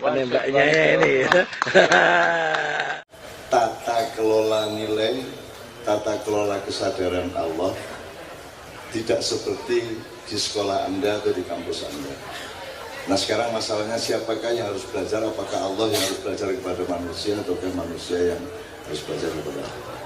Penembaknya ini. Tata kelola nilai, tata kelola kesadaran Allah tidak seperti di sekolah Anda atau di kampus Anda. Nah sekarang masalahnya siapakah yang harus belajar, apakah Allah yang harus belajar kepada manusia atau manusia yang harus belajar kepada Allah.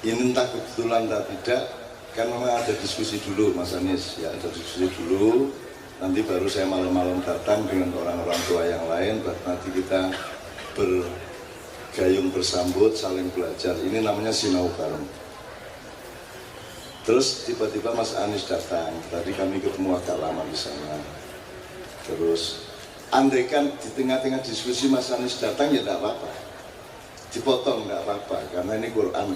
Ini entah kebetulan atau tidak, kan memang ada diskusi dulu Mas Anies, ya ada diskusi dulu, nanti baru saya malam-malam datang dengan orang-orang tua yang lain, nanti kita bergayung bersambut, saling belajar, ini namanya sinau bareng. Terus tiba-tiba Mas Anies datang, tadi kami ketemu agak lama di sana. Terus andaikan di tengah-tengah diskusi Mas Anies datang ya tidak apa-apa, dipotong tidak apa-apa, karena ini Quran.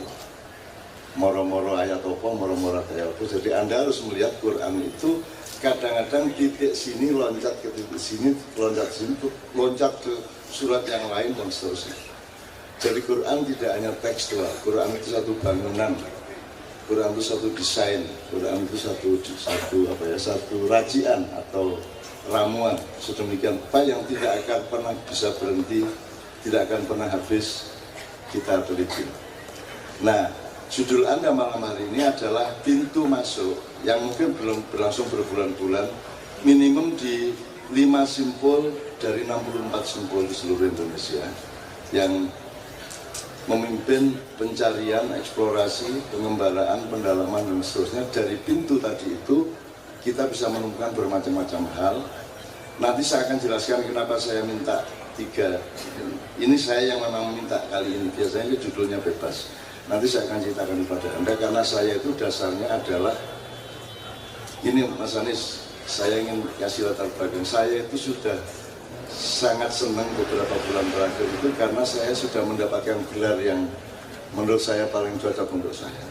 Moro-moro ayat apa, moro-moro ayat apa. Jadi Anda harus melihat Quran itu kadang-kadang titik sini loncat ke titik sini, loncat sini, loncat ke surat yang lain dan seterusnya. Jadi Quran tidak hanya tekstual, Quran itu satu bangunan, Quran itu satu desain, Quran itu satu racian atau ramuan sedemikian rupa yang tidak akan pernah bisa berhenti, tidak akan pernah habis kita teliti. Nah, judul Anda malam hari ini adalah pintu masuk yang mungkin belum berlangsung berbulan-bulan, minimum di 5 simpul dari 64 simpul di seluruh Indonesia yang memimpin pencarian, eksplorasi, pengembaraan, pendalaman dan seterusnya. Dari pintu tadi itu kita bisa menemukan bermacam-macam hal. Nanti saya akan jelaskan kenapa saya minta 3. Ini saya yang memang minta kali ini, biasanya judulnya bebas. Nanti saya akan ceritakan kepada Anda karena saya itu dasarnya adalah ini Mas Anies, saya ingin kasih latar belakang. Saya itu sudah sangat senang beberapa bulan terakhir itu karena saya sudah mendapatkan gelar yang menurut saya paling cocok untuk saya.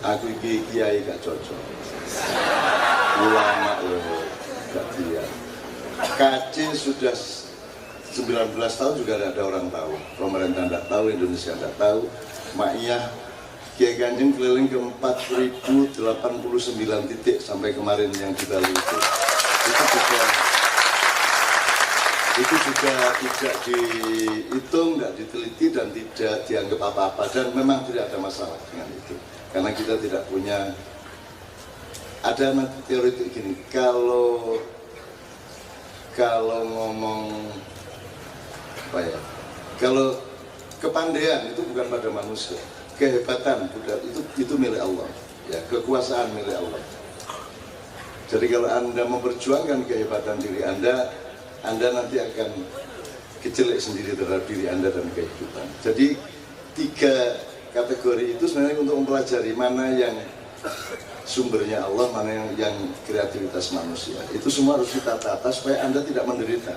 Aku kiai gak cocok, ulama gak dia. KC sudah 19 tahun juga tidak ada orang tahu, pemerintah tidak tahu, Indonesia tidak tahu. Ma'iyah Kiai Kanjeng keliling ke 4089 titik sampai kemarin yang kita lihat itu juga tidak dihitung, tidak diteliti dan tidak dianggap apa-apa, dan memang tidak ada masalah dengan itu karena kita tidak punya. Ada nanti teori gini, kalau ngomong apa ya, kalau kepandaian itu bukan pada manusia, kehebatan itu milik Allah, ya, kekuasaan milik Allah. Jadi kalau Anda memperjuangkan kehebatan diri Anda nanti akan kejelek sendiri terhadap diri Anda dan kehidupan. Jadi 3 kategori itu sebenarnya untuk mempelajari mana yang sumbernya Allah, mana yang kreativitas manusia. Itu semua harus kita tata supaya Anda tidak menderita.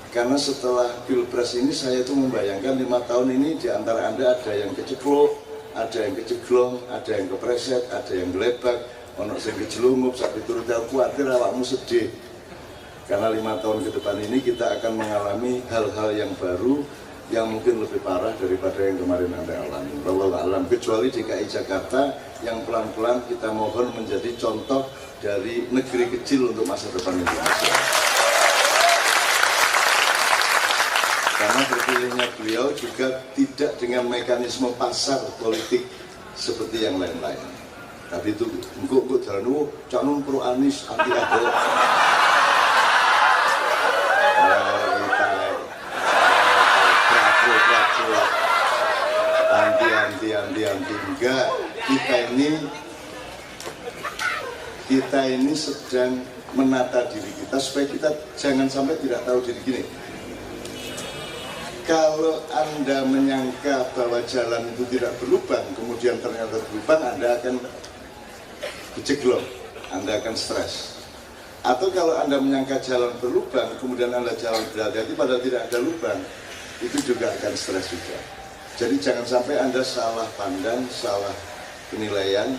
Karena setelah Pilpres ini saya itu membayangkan 5 tahun ini di antara Anda ada yang keceklok, ada yang keceglong, ada yang kepreset, ada yang gelebak, ono sing kejelungup, sampai turut khawatir awakmu sedih. Karena 5 tahun ke depan ini kita akan mengalami hal-hal yang baru yang mungkin lebih parah daripada yang kemarin Anda alami. Wallahu a'lam, kecuali DKI Jakarta yang pelan-pelan kita mohon menjadi contoh dari negeri kecil untuk masa depan Indonesia. Karena terpilihnya beliau juga tidak dengan mekanisme pasar politik seperti yang lain-lain. Tapi itu engkau jalan calon pro Anies anti Ahok. Anti enggak. Kita ini sedang menata diri kita supaya kita jangan sampai tidak tahu diri gini. Kalau Anda menyangka bahwa jalan itu tidak berlubang, kemudian ternyata berlubang, Anda akan keceglong, Anda akan stres. Atau kalau Anda menyangka jalan berlubang, kemudian Anda jalan berhati-hati padahal tidak ada lubang, itu juga akan stres juga. Jadi jangan sampai Anda salah pandang, salah penilaian,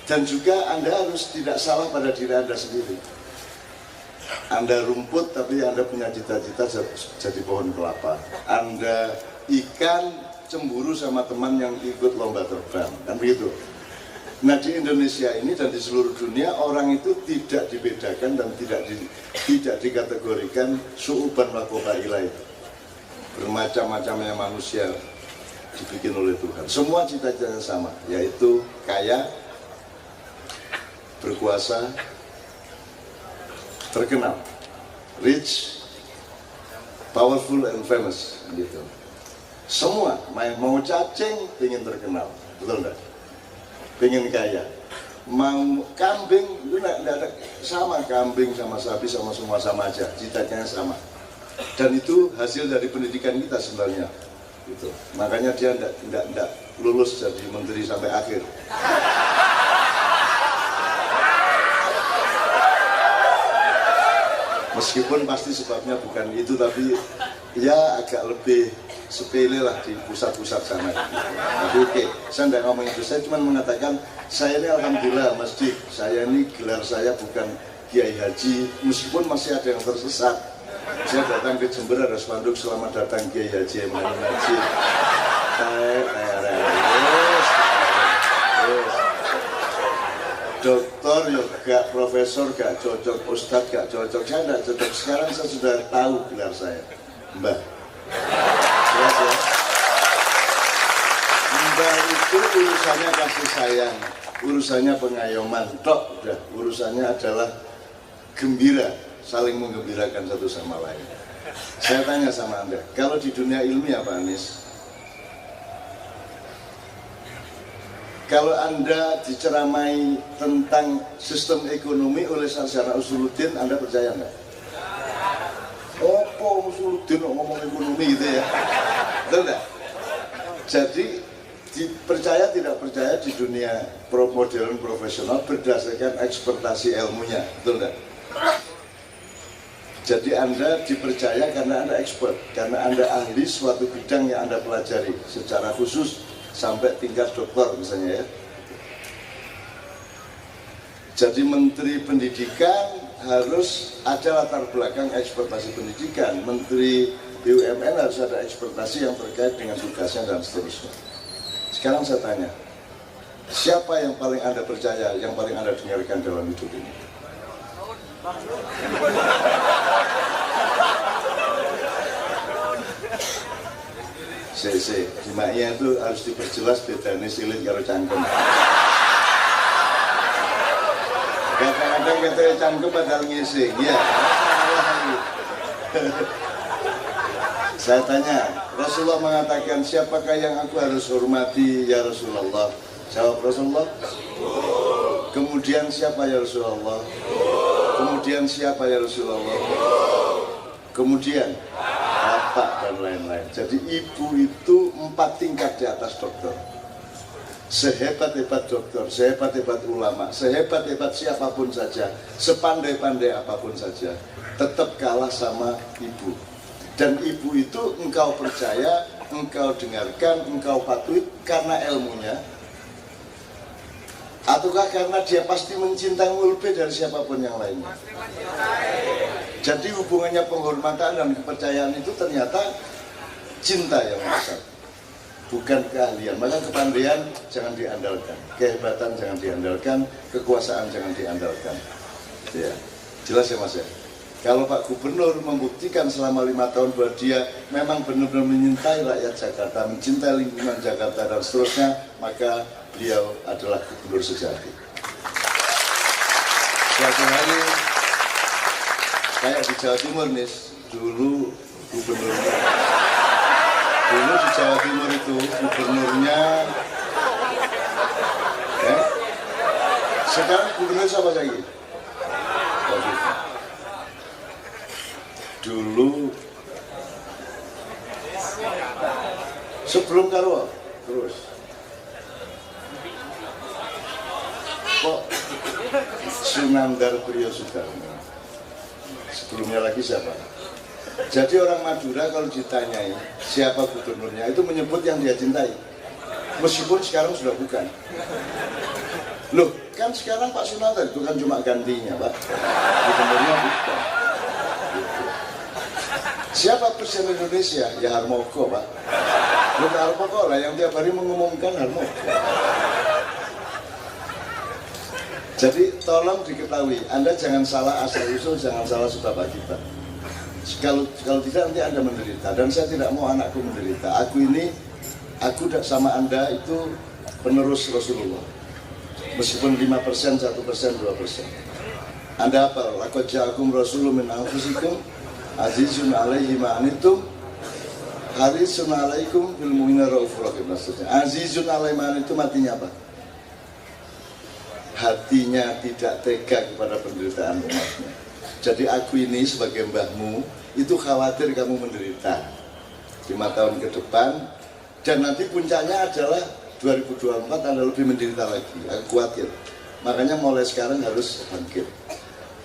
dan juga Anda harus tidak salah pada diri Anda sendiri. Anda rumput tapi Anda punya cita-cita jadi pohon kelapa. Anda ikan cemburu sama teman yang ikut lomba terbang, kan begitu. Nah di Indonesia ini dan di seluruh dunia orang itu tidak dibedakan dan tidak dikategorikan su'uban wa qabaila itu. Bermacam-macamnya manusia dibikin oleh Tuhan. Semua cita-citanya sama, yaitu kaya, berkuasa, terkenal, rich, powerful and famous gitu. Semua mau cacing pengen terkenal, betul enggak? Pengen kaya, mau kambing itu enggak ada, sama kambing sama sapi sama semua sama aja, cita-citanya sama. Dan itu hasil dari pendidikan kita sebenarnya gitu. Makanya dia enggak lulus jadi menteri sampai akhir. Meskipun pasti sebabnya bukan itu, tapi ya agak lebih sepele lah di pusat-pusat sana. Tapi oke, saya tidak ngomong itu, saya cuma mengatakan saya ini alhamdulillah masjid, saya ini gelar saya bukan Kiai Haji, meskipun masih ada yang tersesat. Saya datang ke Jember ada spanduk selamat datang Kiai Haji Emmanuel Najib. Doktor ya gak, profesor gak cocok, ustadz gak cocok, saya gak cocok. Sekarang saya sudah tahu gelar saya, Mbah. Jelas ya? Mbah itu urusannya kasih sayang, urusannya pengayoman, tok udah. Urusannya adalah gembira, saling menggembirakan satu sama lain. Saya tanya sama Anda, kalau di dunia ilmiah Pak Anies, kalau Anda diceramai tentang sistem ekonomi oleh Sarjana Usuluddin, Anda percaya nggak? Apa Usuluddin ngomong ekonomi gitu ya? Betul nggak? Jadi dipercaya tidak percaya di dunia modern profesional berdasarkan ekspertasi ilmunya, betul nggak? Jadi Anda dipercaya karena Anda expert, karena Anda ahli suatu bidang yang Anda pelajari secara khusus sampai tingkat doktor misalnya ya. Jadi Menteri Pendidikan harus ada latar belakang ekspertasi pendidikan, Menteri BUMN harus ada ekspertasi yang terkait dengan tugasnya dan seterusnya. Sekarang saya tanya, siapa yang paling Anda percaya, yang paling Anda dengarkan dalam hidup ini? CC, dimaknya itu harus diperjelas bedanya silit karo cangkem. Kadang-kadang katanya cangkem padahal ngising, ya. Saya tanya, Rasulullah mengatakan siapakah yang aku harus hormati ya Rasulullah? Jawab Rasulullah. Kemudian siapa ya Rasulullah? Kemudian siapa ya Rasulullah? Kemudian bapak dan lain-lain. Jadi ibu itu 4 tingkat di atas dokter. Sehebat-hebat dokter, sehebat-hebat ulama, sehebat-hebat siapapun saja, sepandai-pandai apapun saja, tetap kalah sama ibu. Dan ibu itu engkau percaya, engkau dengarkan, engkau patuhi karena ilmunya, ataukah karena dia pasti mencintaimu lebih dari siapapun yang lainnya. Jadi hubungannya penghormatan dan kepercayaan itu ternyata cinta yang besar, bukan keahlian. Maka kepandaian jangan diandalkan, kehebatan jangan diandalkan, kekuasaan jangan diandalkan. Ya, jelas ya Mas ya. Kalau Pak Gubernur membuktikan selama 5 tahun bahwa dia memang benar-benar menyintai rakyat Jakarta, mencintai lingkungan Jakarta dan seterusnya, maka beliau adalah gubernur sejati. Suatu hari kayak di Jawa Timur nih, dulu gubernurnya, dulu di Jawa Timur itu gubernurnya, ya, sekarang gubernur siapa lagi? Dulu sebelum Karwo terus kok Sunandar Priyo Sudarmo, sebelumnya lagi siapa? Jadi orang Madura kalau ditanyai siapa gubernurnya itu menyebut yang dia cintai, meskipun sekarang sudah bukan. Loh kan sekarang Pak Sunandar itu kan cuma gantinya Pak, gubernurnya bukan. Siapa Presiden Indonesia? Ya Harmoko Pak. Bukan Harmoko lah yang tiap hari mengumumkan Harmoko. Jadi tolong diketahui, Anda jangan salah asal usul, jangan salah sebab akibat. Kalau tidak nanti Anda menderita, dan saya tidak mau anakku menderita. Aku sama Anda itu penerus Rasulullah. Meskipun 5%, 1%, 2%. Anda apa? Laqad ja'akum rasulun min anfusikum azizun 'alaihi ma anittum harisun 'alaikum bil mu'minina raufur rahim. Azizun 'alaihi ma anittum artinya apa? Hatinya tidak tega kepada penderitaan umatnya. Jadi aku ini sebagai mbahmu itu khawatir kamu menderita 5 tahun ke depan, dan nanti puncaknya adalah 2024 Anda lebih menderita lagi. Aku khawatir. Makanya mulai sekarang harus bangkit,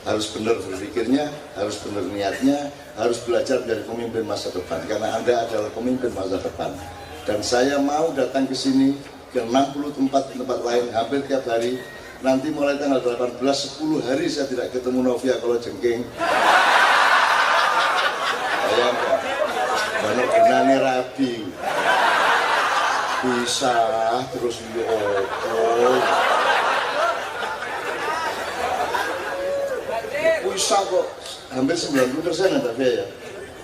harus benar berpikirnya, harus benar niatnya, harus belajar dari pemimpin masa depan, karena Anda adalah pemimpin masa depan. Dan saya mau datang ke sini ke 60 tempat lain hampir tiap hari. Nanti mulai tanggal 18, 10 hari saya tidak ketemu Novia kalau jengking. Bayangkan, mana benane rabi, bisa terus bisa kok, hampir 90% ada ya.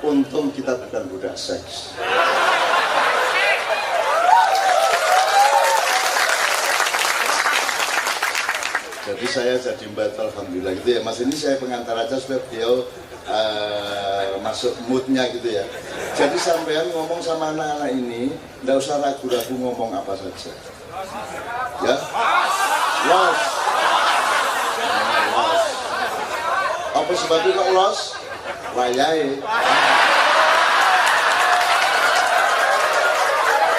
Untung kita bukan budak seks. Jadi saya jadi membantu, alhamdulillah gitu ya. Mas ini saya pengantar aja supaya beliau masuk moodnya gitu ya. Jadi sampean ngomong sama anak-anak ini, nggak usah ragu-ragu ngomong apa saja. Ya, los. Los. Apa sebabnya kok los? Wayai.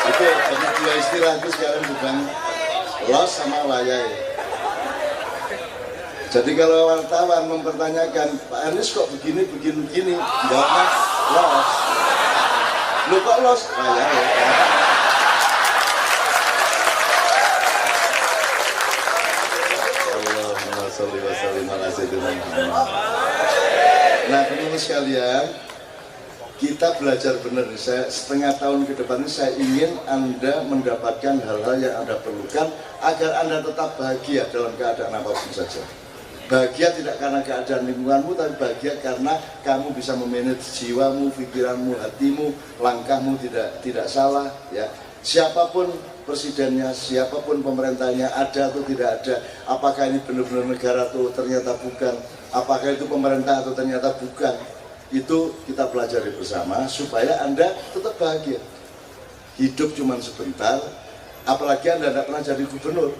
Itu ada dua istilah itu sekarang bukan los sama wayai. Jadi kalau wartawan mempertanyakan Pak Anies kok begini, jawabnya los. Lu kok los? Wayai. Allahumma sholli wa sallim ala sayyidina Muhammad. Nah, teman-teman sekalian, kita belajar benar. Saya setengah tahun ke depan ini saya ingin Anda mendapatkan hal-hal yang Anda perlukan agar Anda tetap bahagia dalam keadaan apapun saja. Bahagia tidak karena keadaan lingkunganmu, tapi bahagia karena kamu bisa memanage jiwamu, pikiranmu, hatimu, langkahmu tidak salah. Ya, siapapun presidennya, siapapun pemerintahnya, ada atau tidak ada, apakah ini benar-benar negara atau ternyata bukan, apakah itu pemerintah atau ternyata bukan, itu kita pelajari bersama supaya Anda tetap bahagia. Hidup cuma sebentar, apalagi Anda tidak pernah jadi gubernur.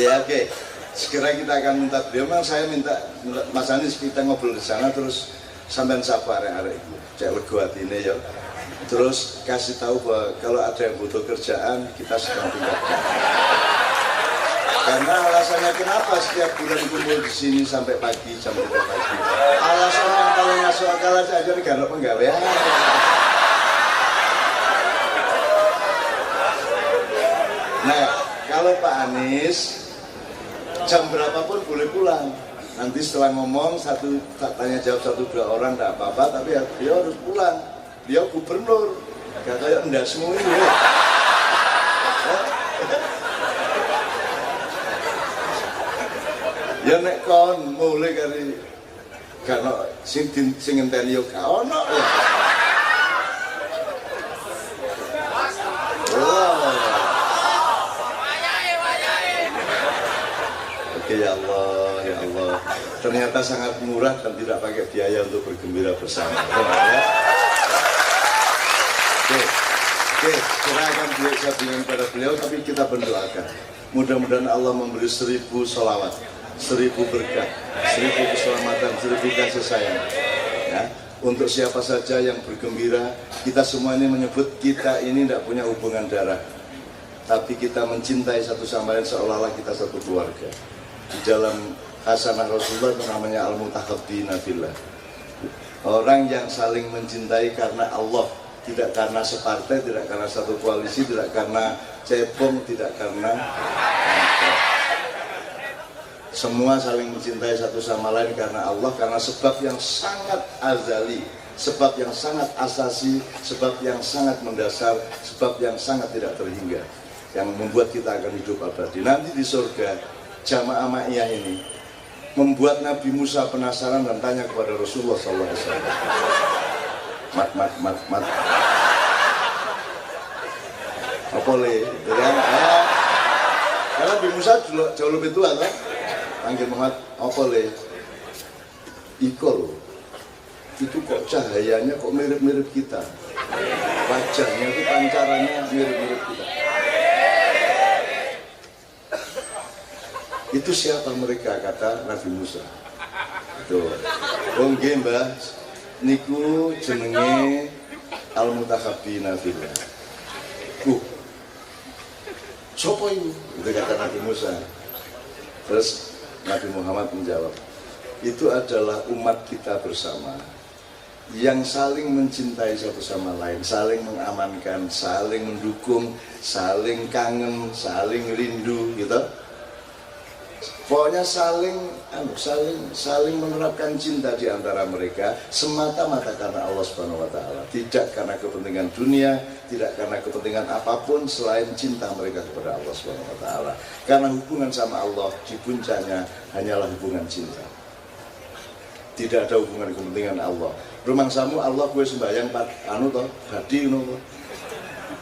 Ya, oke. Segera kita akan minta beliau. Memang saya minta Mas Anies kita ngobrol di sana, terus sampean sapa arek-arek itu. Cek lego atine ya. Terus kasih tahu bahwa kalau ada yang butuh kerjaan kita sedang tingkatkan. Karena alasannya kenapa setiap bulan kumpul di sini sampai pagi, jam 3 pagi. Alasan yang paling masuk akal saja negara penggawean. Nah, kalau Pak Anies jam berapapun boleh pulang. Nanti setelah ngomong tanya jawab 1-2 orang tidak apa-apa, tapi ya, dia harus pulang. Dia gubernur, gak kayak enggak semua ini. Ya nek kon mulai kali karena sing ngenteni yo gak ono ya. Ya Allah, ya Allah. Ternyata sangat murah dan tidak pakai biaya untuk bergembira bersama. Ya. Oke, kita akan saya bilang kepada beliau, tapi kita berdoakan. Mudah-mudahan Allah memberi 1000 sholawat, 1000 berkah, 1000 keselamatan, 1000 kasih sayang. Ya. Untuk siapa saja yang bergembira, kita semua ini menyebut kita ini tidak punya hubungan darah, tapi kita mencintai satu sama lain seolah-olah kita satu keluarga. Di dalam hasanah Rasulullah itu namanya al-mutahabbina fillah. Orang yang saling mencintai karena Allah, tidak karena separtai, tidak karena satu koalisi, tidak karena cebong, tidak karena semua saling mencintai satu sama lain karena Allah, karena sebab yang sangat azali, sebab yang sangat asasi, sebab yang sangat mendasar, sebab yang sangat tidak terhingga, yang membuat kita akan hidup abadi. Nanti di surga, jamaah ma'iyah ini membuat Nabi Musa penasaran dan tanya kepada Rasulullah SAW. Mat. Apa le? Karena Nabi Musa jauh lebih tua kan? Panggil Muhammad, apa le? Iko loh. Itu kok cahayanya kok mirip-mirip kita. Wajahnya itu pancarannya mirip-mirip kita. Itu siapa mereka, kata Nabi Musa. Itu. Wong nggih Mbah, niku jenenge al-mutakhabbina fillah. Sopo itu? Itu kata Nabi Musa. Terus Nabi Muhammad menjawab, itu adalah umat kita bersama yang saling mencintai satu sama lain, saling mengamankan, saling mendukung, saling kangen, saling rindu, gitu. Pokoknya saling menerapkan cinta di antara mereka semata-mata karena Allah Subhanahu wa taala, tidak karena kepentingan dunia, tidak karena kepentingan apapun selain cinta mereka kepada Allah Subhanahu wa taala. Karena hubungan sama Allah di puncaknya hanyalah hubungan cinta. Tidak ada hubungan kepentingan Allah. Rumangsamu Allah gue sembahyang badi ngono.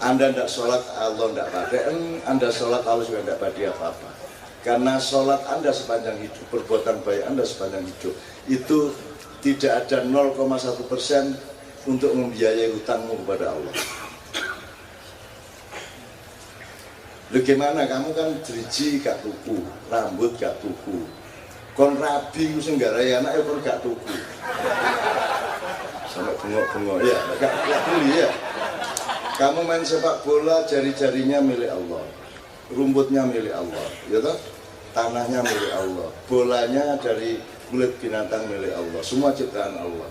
Anda ndak sholat Allah ndak paden, Anda sholat Allah juga ndak badi apa-apa. Karena sholat Anda sepanjang hidup, perbuatan baik Anda sepanjang hidup, itu tidak ada 0,1% untuk membiayai hutangmu kepada Allah. Bagaimana kamu kan driji gak tuku, rambut gak tuku, kon rabi ku sing garai anake kon gak tuku. Sampai bengok-bengok ya, gak beli ya. Kamu main sepak bola, jari-jarinya milik Allah, rumputnya milik Allah, ya toh? Tanahnya milik Allah, bolanya dari kulit binatang milik Allah, semua ciptaan Allah.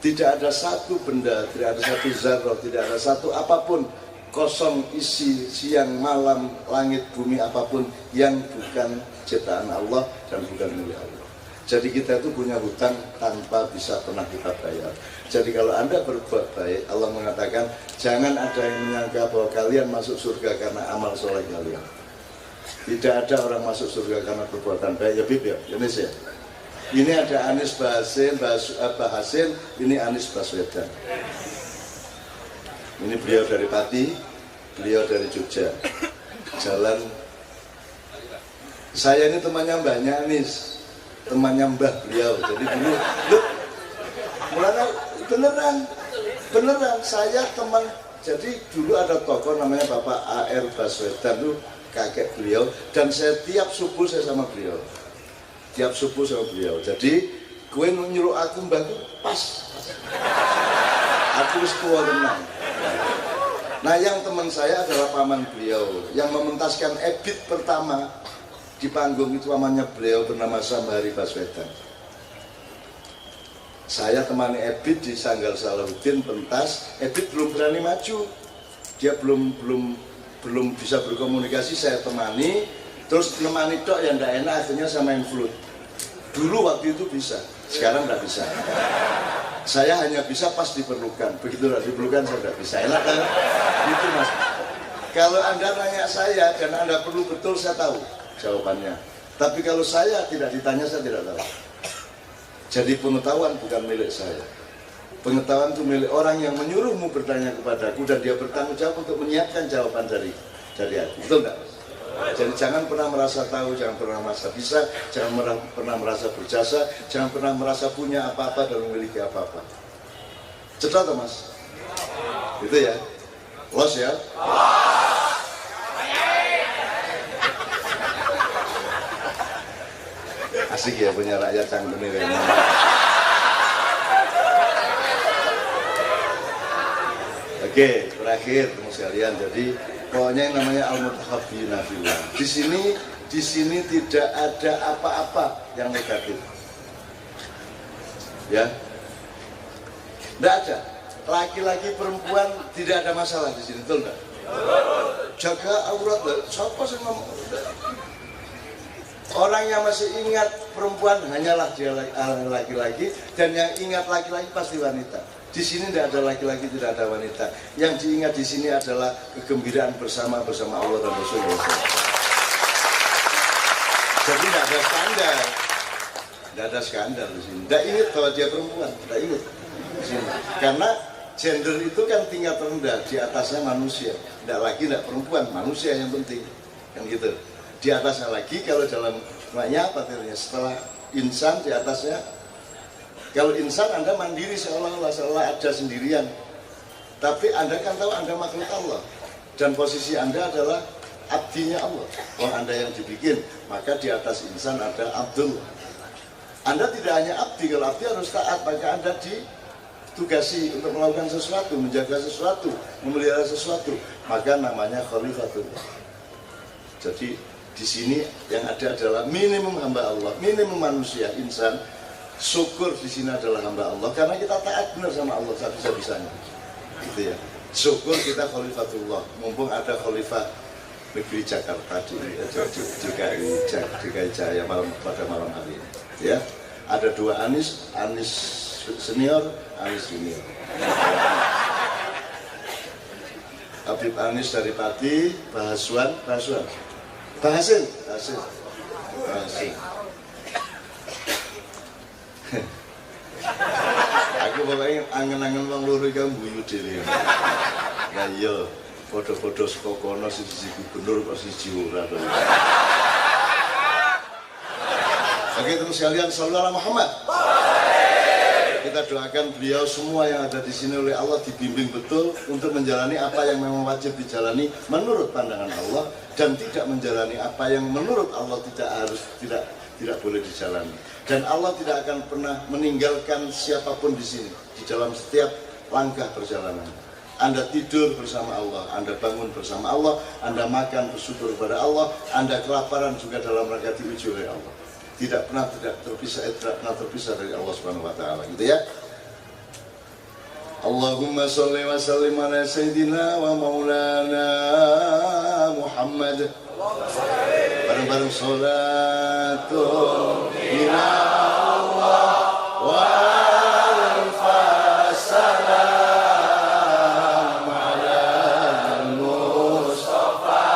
Tidak ada satu benda, tidak ada satu zarah, tidak ada satu apapun kosong isi siang malam langit bumi apapun yang bukan ciptaan Allah dan bukan milik Allah. Jadi kita itu punya hutang tanpa bisa pernah kita bayar. Jadi kalau Anda berbuat baik, Allah mengatakan jangan ada yang menyangka bahwa kalian masuk surga karena amal soleh kalian. Tidak ada orang masuk surga karena perbuatan baik. Ya Bib ya, Indonesia. Ini ada Anies Bahasin, ini Anies Baswedan. Ini beliau dari Pati, beliau dari Jogja. Jalan. Saya ini temannya Mbahnya Anies, temannya Mbah beliau. Jadi dulu, mulanya beneran saya teman. Jadi dulu ada tokoh namanya Bapak A.R. Baswedan itu kakek beliau, dan saya tiap subuh saya sama beliau. Tiap subuh sama beliau. Jadi gue nyuruh aku Mbah pas. Aku wis tua tenang. Nah yang teman saya adalah paman beliau yang mementaskan ebit pertama di panggung itu, pamannya beliau bernama Samhari Baswedan. Saya temani Ebit di Sanggal Salahuddin pentas. Ebit belum berani maju, dia belum bisa berkomunikasi. Saya temani, terus nemani tok yang tidak enak, akhirnya saya main flute. Dulu waktu itu bisa, sekarang tidak bisa. Saya hanya bisa pas diperlukan, begitu tidak diperlukan saya tidak bisa. Enak kan? Itu mas. Kalau Anda nanya saya dan Anda perlu betul, saya tahu jawabannya. Tapi kalau saya tidak ditanya, saya tidak tahu. Jadi pengetahuan bukan milik saya. Pengetahuan itu milik orang yang menyuruhmu bertanya kepadaku, dan dia bertanggung jawab untuk menyiapkan jawaban dari aku. Betul enggak? Jadi jangan pernah merasa tahu, jangan pernah merasa bisa, jangan pernah merasa berjasa, jangan pernah merasa punya apa-apa dan memiliki apa-apa. Cepat atau mas? Gitu ya? Los ya? Asik ya punya rakyat canggung ini. Oke, terakhir teman sekalian. Jadi pokoknya yang namanya al-mutakhabbina fillah. Di sini tidak ada apa-apa yang negatif. Ya. Tidak ada. Laki-laki perempuan tidak ada masalah di sini, betul enggak? Jaga aurat, siapa sih ngomong? Orang yang masih ingat perempuan hanyalah dia laki-laki, dan yang ingat laki-laki pasti wanita. Di sini tidak ada laki-laki, tidak ada wanita. Yang diingat di sini adalah kegembiraan bersama Allah dan Rasulullah. Jadi tidak ada skandal, tidak ada skandal di sini. Tidak ingat bahwa dia perempuan, tidak ingat di sini. Karena gender itu kan tingkat rendah, di atasnya manusia. Tidak lagi, tidak perempuan, manusia yang penting, kan gitu. Di atasnya lagi, kalau dalam maknanya apa artinya? Setelah insan, di atasnya. Kalau insan Anda mandiri seolah-olah ada sendirian. Tapi Anda kan tahu Anda makhluk Allah. Dan posisi Anda adalah abdinya Allah. Kalau Anda yang dibikin, maka di atas insan ada Abdul. Anda tidak hanya abdi, kalau abdi harus taat, maka Anda ditugasi untuk melakukan sesuatu, menjaga sesuatu, memelihara sesuatu. Maka namanya khalifatullah. Jadi di sini yang ada adalah minimum hamba Allah, minimum manusia, insan. Syukur di sini adalah hamba Allah karena kita taat benar sama Allah sebisa-bisanya. Gitu ya. Syukur kita khalifatullah. Mumpung ada khalifah negeri Jakarta di DKI Jaya pada malam hari ini. Ya. Ada dua Anies senior, Anies junior. Habib Anies dari Pati, Bahasin. Aku pokoknya angen-angen wong loro iki mbuyu dhewe. Ya iya, padha-padha saka kono siji gubernur kok siji ora to. Oke, terus sekalian sallallahu alaihi Muhammad. Kita doakan beliau semua yang ada di sini oleh Allah dibimbing betul untuk menjalani apa yang memang wajib dijalani menurut pandangan Allah dan tidak menjalani apa yang menurut Allah tidak boleh dijalani. Dan Allah tidak akan pernah meninggalkan siapapun di sini di dalam setiap langkah perjalanan. Anda tidur bersama Allah, Anda bangun bersama Allah, Anda makan bersyukur kepada Allah, Anda kelaparan juga dalam rangka diuji oleh Allah. Tidak pernah terpisah dari Allah Subhanahu wa taala, gitu ya. Allahumma sholli wa sallim ala sayyidina wa maulana Muhammad. Bareng-bareng sholatun ila Allah wa alfasalam ala al-Mustafa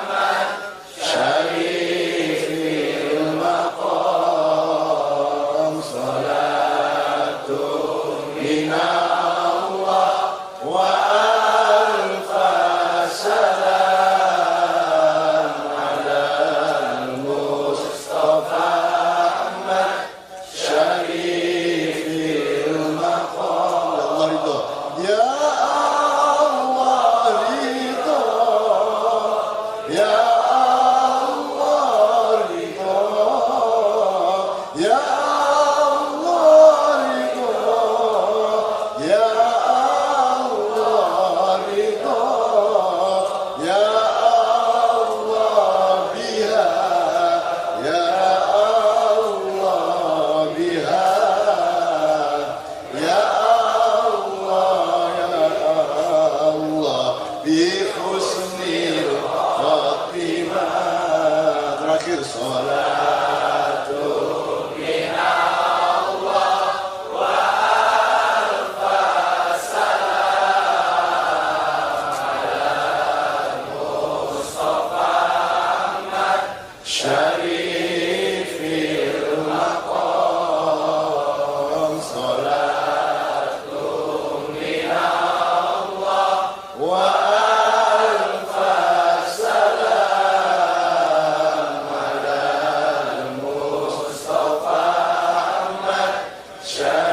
man syarifil maqam. Sholatun ila Allah wa alfasalam Shall